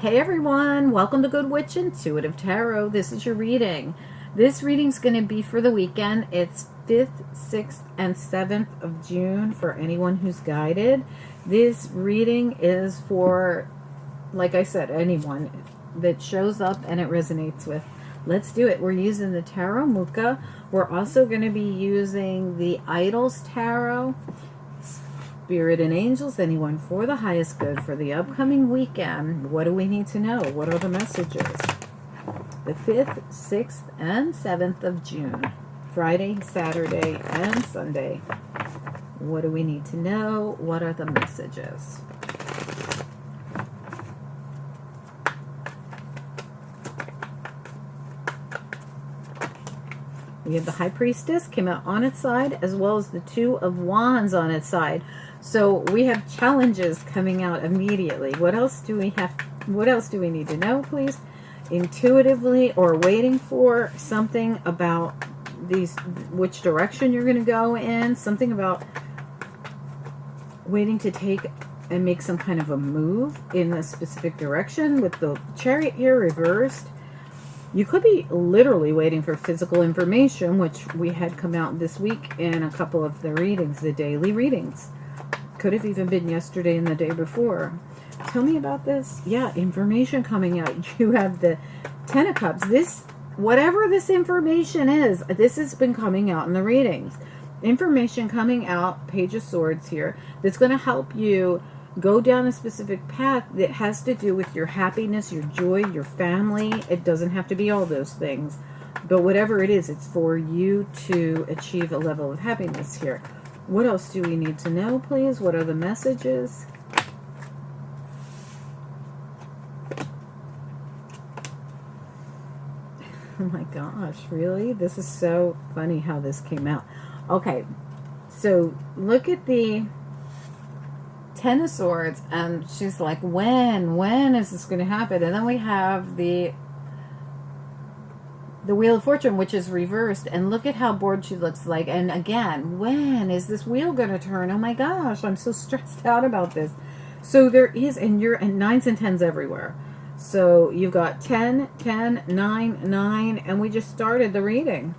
Hey everyone, welcome to Good Witch Intuitive Tarot. This is your reading. This reading's going to be for the weekend. It's 5th, 6th, and 7th of June for anyone who's guided. This reading is for, like I said, anyone that shows up and it resonates with. Let's do it. We're using the Tarot Mucha. We're also going to be using the Idols Tarot. Spirit and angels, anyone for the highest good for the upcoming weekend. What do we need to know? What are the messages? The 5th, 6th, and 7th of June. Friday, Saturday, and Sunday. What do we need to know? What are the messages? We have the High Priestess came out on its side, as well as the Two of Wands on its side. So we have challenges coming out immediately. What else do we have? What else do we need to know, please? Intuitively or waiting for something about these, which direction you're going to go in. Something about waiting to take and make some kind of a move in a specific direction with the Chariot here reversed. You could be literally waiting for physical information, which we had come out this week in a couple of the readings, the daily readings. Could have even been yesterday and the day before. Tell me about this. Yeah, information coming out. You have the Ten of Cups. This, whatever this information is, this has been coming out in the readings. Information coming out, Page of Swords here, that's going to help you go down a specific path that has to do with your happiness, your joy, your family. It doesn't have to be all those things. But whatever it is, it's for you to achieve a level of happiness here. What else do we need to know, please? What are the messages? Oh my gosh, really? This is so funny how this came out. Okay, so look at the Ten of Swords, and she's like, when is this going to happen? And then we have the Wheel of Fortune, which is reversed, and look at how bored she looks like. And again, when is this wheel going to turn? Oh my gosh, I'm so stressed out about this. So there is, and you're, and 9s and 10s everywhere. So you've got 10, 10, 9, 9, and we just started the reading.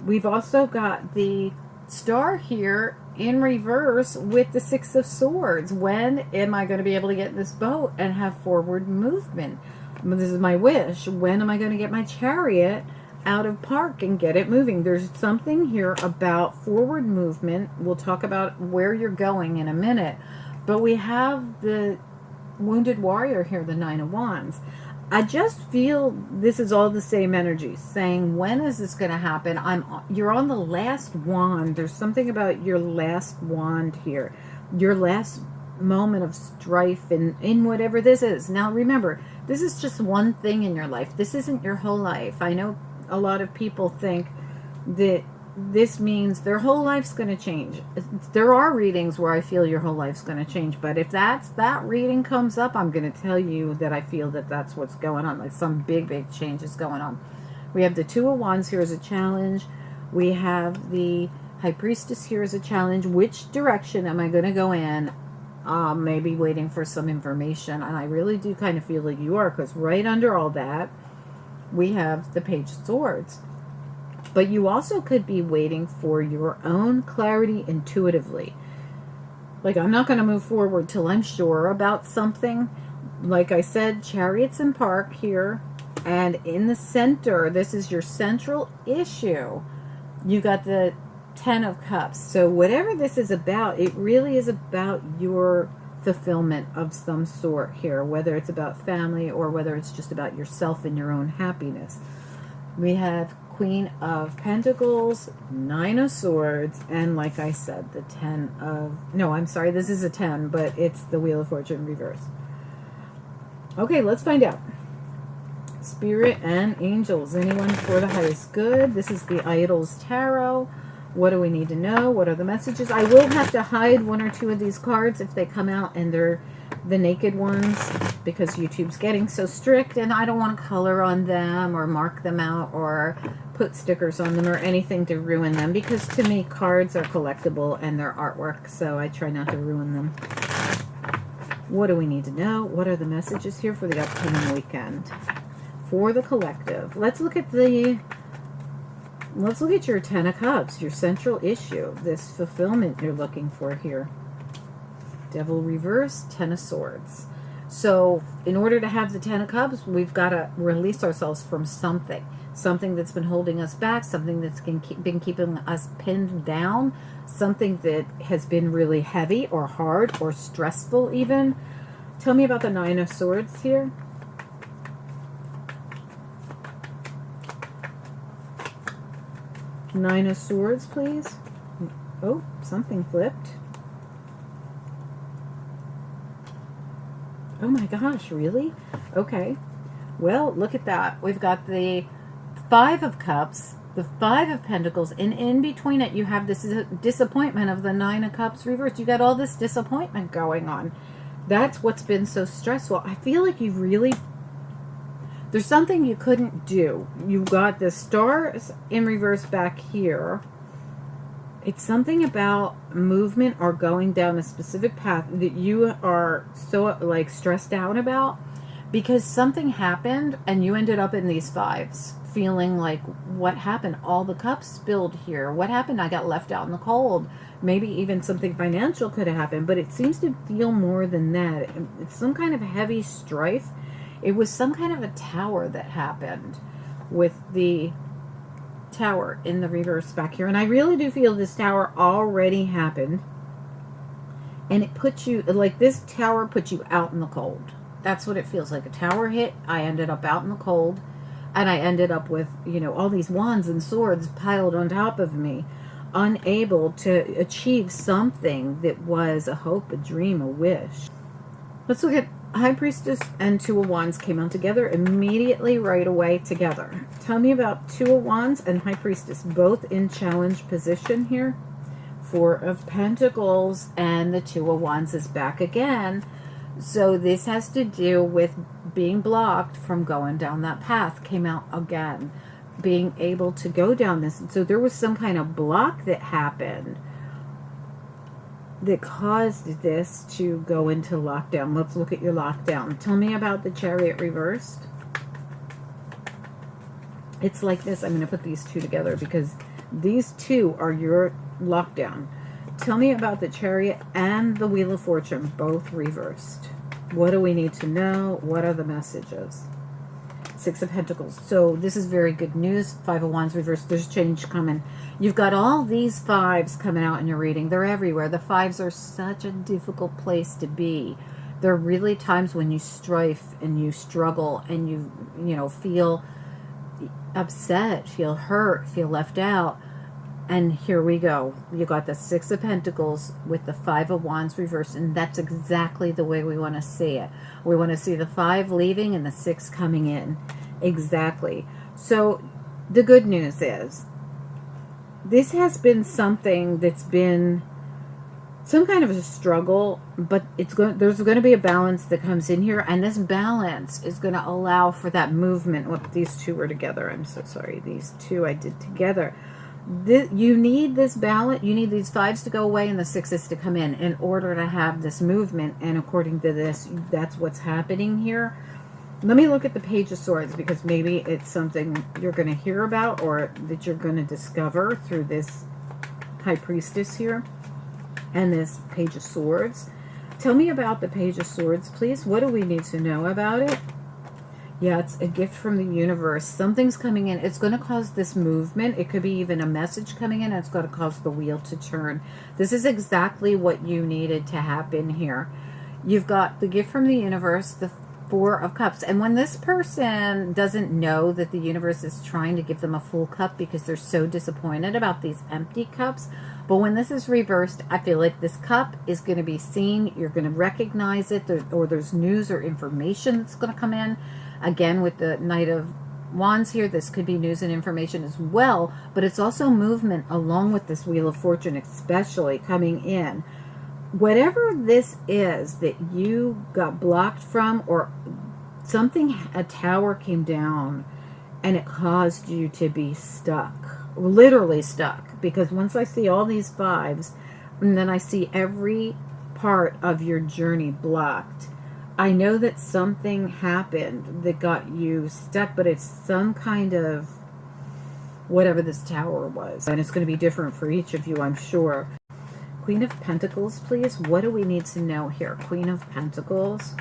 We've also got the Star here in reverse with the Six of Swords. When am I going to be able to get in this boat and have forward movement? This is my wish. When am I going to get my Chariot out of park and get it moving? There's something here about forward movement. We'll talk about where you're going in a minute. But we have the Wounded Warrior here, the Nine of Wands. I just feel this is all the same energy, saying, when is this going to happen? You're on the last wand. There's something about your last wand here. Your last moment of strife in whatever this is. Now remember, this is just one thing in your life. This isn't your whole life. I know a lot of people think that this means their whole life's going to change. There are readings where I feel your whole life's going to change, but if that reading comes up, I'm going to tell you that I feel that that's what's going on, like some big change is going on. We have the Two of Wands here as a challenge. We have the High Priestess here as a challenge. Which direction am I going to go in? Maybe waiting for some information, and I really do kind of feel like you are, because right under all that, we have the Page of Swords. But you also could be waiting for your own clarity intuitively. Like, I'm not going to move forward till I'm sure about something. Like I said, Chariots in Park here. And in the center, this is your central issue. You got the Ten of Cups. So whatever this is about, it really is about your fulfillment of some sort here. Whether it's about family or whether it's just about yourself and your own happiness. We have Queen of Pentacles, Nine of Swords, and like I said, the Ten of... No, I'm sorry, this is a 10, but it's the Wheel of Fortune reversed. Okay, let's find out. Spirit and angels, anyone for the highest good. This is the Idols Tarot. What do we need to know? What are the messages? I will have to hide one or two of these cards if they come out and they're the naked ones, because YouTube's getting so strict and I don't want to color on them or mark them out or put stickers on them or anything to ruin them, because to me cards are collectible and they're artwork, so I try not to ruin them. What do we need to know? What are the messages here for the upcoming weekend? For the collective. Let's look at your Ten of Cups, your central issue, this fulfillment you're looking for here. Devil reverse, Ten of Swords. So in order to have the Ten of Cups, we've got to release ourselves from something. Something that's been holding us back, something that's been keeping us pinned down, something that has been really heavy or hard or stressful even. Tell me about the Nine of Swords here. Nine of Swords, please. Oh, something flipped. Oh my gosh, really? Okay. Well, look at that. We've got the Five of Cups, the Five of Pentacles, and in between it you have this disappointment of the Nine of Cups reversed. You got all this disappointment going on. That's what's been so stressful. I feel like there's something you couldn't do. You got the stars in reverse back here. It's something about movement or going down a specific path that you are so like stressed out about because something happened and you ended up in these fives feeling like, what happened? All the cups spilled here. What happened? I got left out in the cold. Maybe even something financial could have happened, but it seems to feel more than that. It's some kind of heavy strife. It was some kind of a tower that happened with the Tower in the reverse back here. And I really do feel this tower already happened. And it puts you, like this tower puts you out in the cold. That's what it feels like. A tower hit. I ended up out in the cold. And I ended up with, all these wands and swords piled on top of me. Unable to achieve something that was a hope, a dream, a wish. Let's look at High Priestess and Two of Wands came out together immediately right away together. Tell me about Two of Wands and High Priestess, both in challenge position here. Four of Pentacles and the Two of Wands is back again. So this has to do with being blocked from going down that path. Came out again. Being able to go down this. So there was some kind of block that happened that caused this to go into lockdown. Let's look at your lockdown. Tell me about the Chariot reversed. It's like this. I'm going to put these two together because these two are your lockdown. Tell me about the Chariot and the Wheel of Fortune, both reversed. What do we need to know? What are the messages? Six of Pentacles. So this is very good news. Five of Wands reversed. There's change coming. You've got all these fives coming out in your reading. They're everywhere. The fives are such a difficult place to be. There are really times when you strife and you struggle and you feel upset, feel hurt, feel left out. And here we go. You got the Six of Pentacles with the Five of Wands reversed, and that's exactly the way we want to see it. We want to see the five leaving and the six coming in. Exactly. So the good news is this has been something that's been some kind of a struggle, but there's going to be a balance that comes in here, and this balance is going to allow for that movement. Well, these two were together. I'm so sorry. These two I did together. You need this balance. You need these fives to go away and the sixes to come in order to have this movement. And according to this, that's what's happening here. Let me look at the Page of Swords because maybe it's something you're going to hear about or that you're going to discover through this High Priestess here and this Page of Swords. Tell me about the Page of Swords, please. What do we need to know about it? Yeah, it's a gift from the universe. Something's coming in. It's going to cause this movement. It could be even a message coming in. And it's going to cause the wheel to turn. This is exactly what you needed to happen here. You've got the gift from the universe, the Four of Cups. And when this person doesn't know that the universe is trying to give them a full cup because they're so disappointed about these empty cups. But when this is reversed, I feel like this cup is going to be seen. You're going to recognize it. Or there's news or information that's going to come in. Again, with the Knight of Wands here, this could be news and information as well, but it's also movement along with this Wheel of Fortune, especially coming in. Whatever this is that you got blocked from, or something, a tower came down and it caused you to be stuck, literally stuck, because once I see all these fives, and then I see every part of your journey blocked. I know that something happened that got you stuck, but it's some kind of whatever this tower was. And it's going to be different for each of you, I'm sure. Queen of Pentacles, please. What do we need to know here? Queen of Pentacles.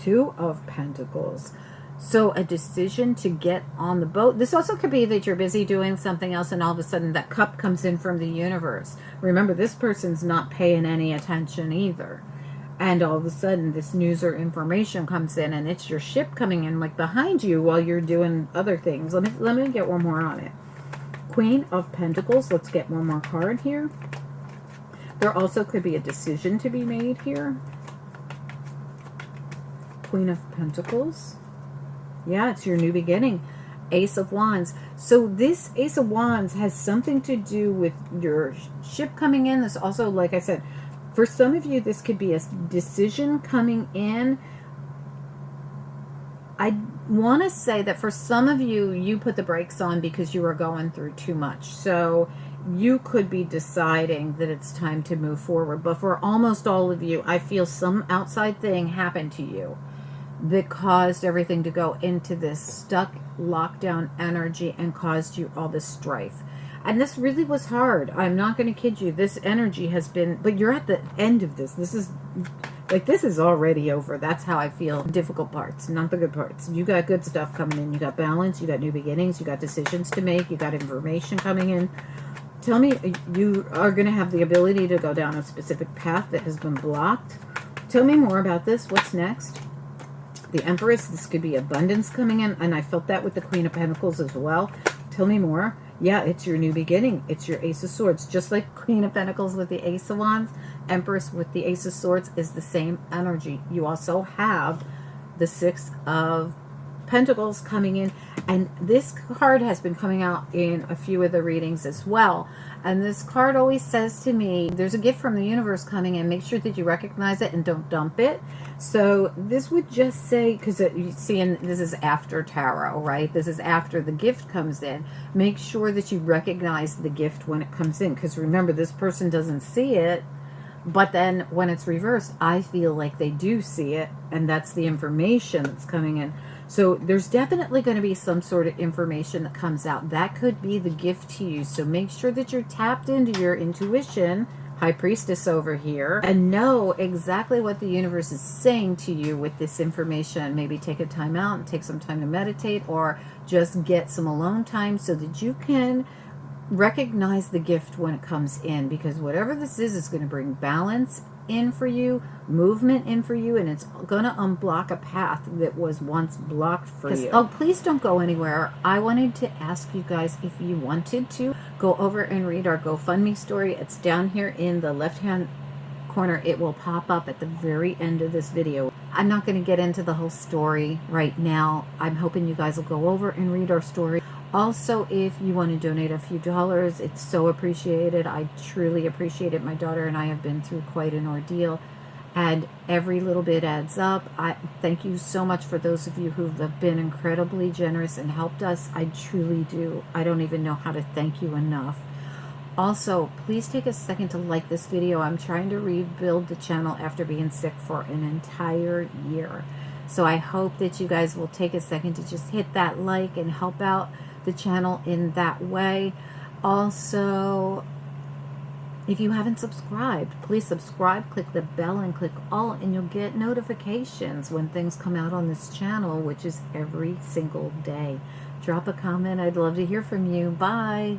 Two of Pentacles. So a decision to get on the boat. This also could be that you're busy doing something else and all of a sudden that cup comes in from the universe. Remember, this person's not paying any attention either. And all of a sudden this news or information comes in and it's your ship coming in like behind you while you're doing other things. Let me get one more on it. Queen of Pentacles. Let's get one more card here. There also could be a decision to be made here. Queen of Pentacles. Yeah, it's your new beginning. Ace of Wands. So this Ace of Wands has something to do with your ship coming in. This also, like I said, for some of you, this could be a decision coming in. I want to say that for some of you, you put the brakes on because you are going through too much. So you could be deciding that it's time to move forward. But for almost all of you, I feel some outside thing happened to you that caused everything to go into this stuck lockdown energy and caused you all this strife. And this really was hard. I'm not going to kid you. This energy has been, but you're at the end of this. This is already over. That's how I feel. Difficult parts, not the good parts. You got good stuff coming in. You got balance. You got new beginnings. You got decisions to make. You got information coming in. Tell me, you are going to have the ability to go down a specific path that has been blocked. Tell me more about this. What's next? The Empress. This could be abundance coming in. And I felt that with the Queen of Pentacles as well. Tell me more. Yeah, it's your new beginning. It's your Ace of Swords. Just like Queen of Pentacles with the Ace of Wands, Empress with the Ace of Swords is the same energy. You also have the Six of Pentacles coming in. And this card has been coming out in a few of the readings as well. And this card always says to me, there's a gift from the universe coming in. Make sure that you recognize it and don't dump it. So this would just say, because you see, and this is after tarot, right? This is after the gift comes in. Make sure that you recognize the gift when it comes in. Because remember, this person doesn't see it. But then when it's reversed, I feel like they do see it. And that's the information that's coming in. So there's definitely going to be some sort of information that comes out. That could be the gift to you. So make sure that you're tapped into your intuition, High Priestess over here, and know exactly what the universe is saying to you with this information. Maybe take a time out and take some time to meditate, or just get some alone time so that you can recognize the gift when it comes in, because whatever this is going to bring balance in for you, movement in for you, and it's going to unblock a path that was once blocked for you. Oh, please don't go anywhere. I wanted to ask you guys if you wanted to go over and read our GoFundMe story. It's down here in the left-hand corner. It will pop up at the very end of this video. I'm not going to get into the whole story right now. I'm hoping you guys will go over and read our story. Also, if you want to donate a few dollars, it's so appreciated. I truly appreciate it. My daughter and I have been through quite an ordeal, and every little bit adds up. I thank you so much for those of you who have been incredibly generous and helped us. I truly do. I don't even know how to thank you enough. Also, please take a second to like this video. I'm trying to rebuild the channel after being sick for an entire year. So I hope that you guys will take a second to just hit that like and help out the channel in that way. Also, if you haven't subscribed, please subscribe, click the bell and click all, and you'll get notifications when things come out on this channel, which is every single day. Drop a comment. I'd love to hear from you. Bye.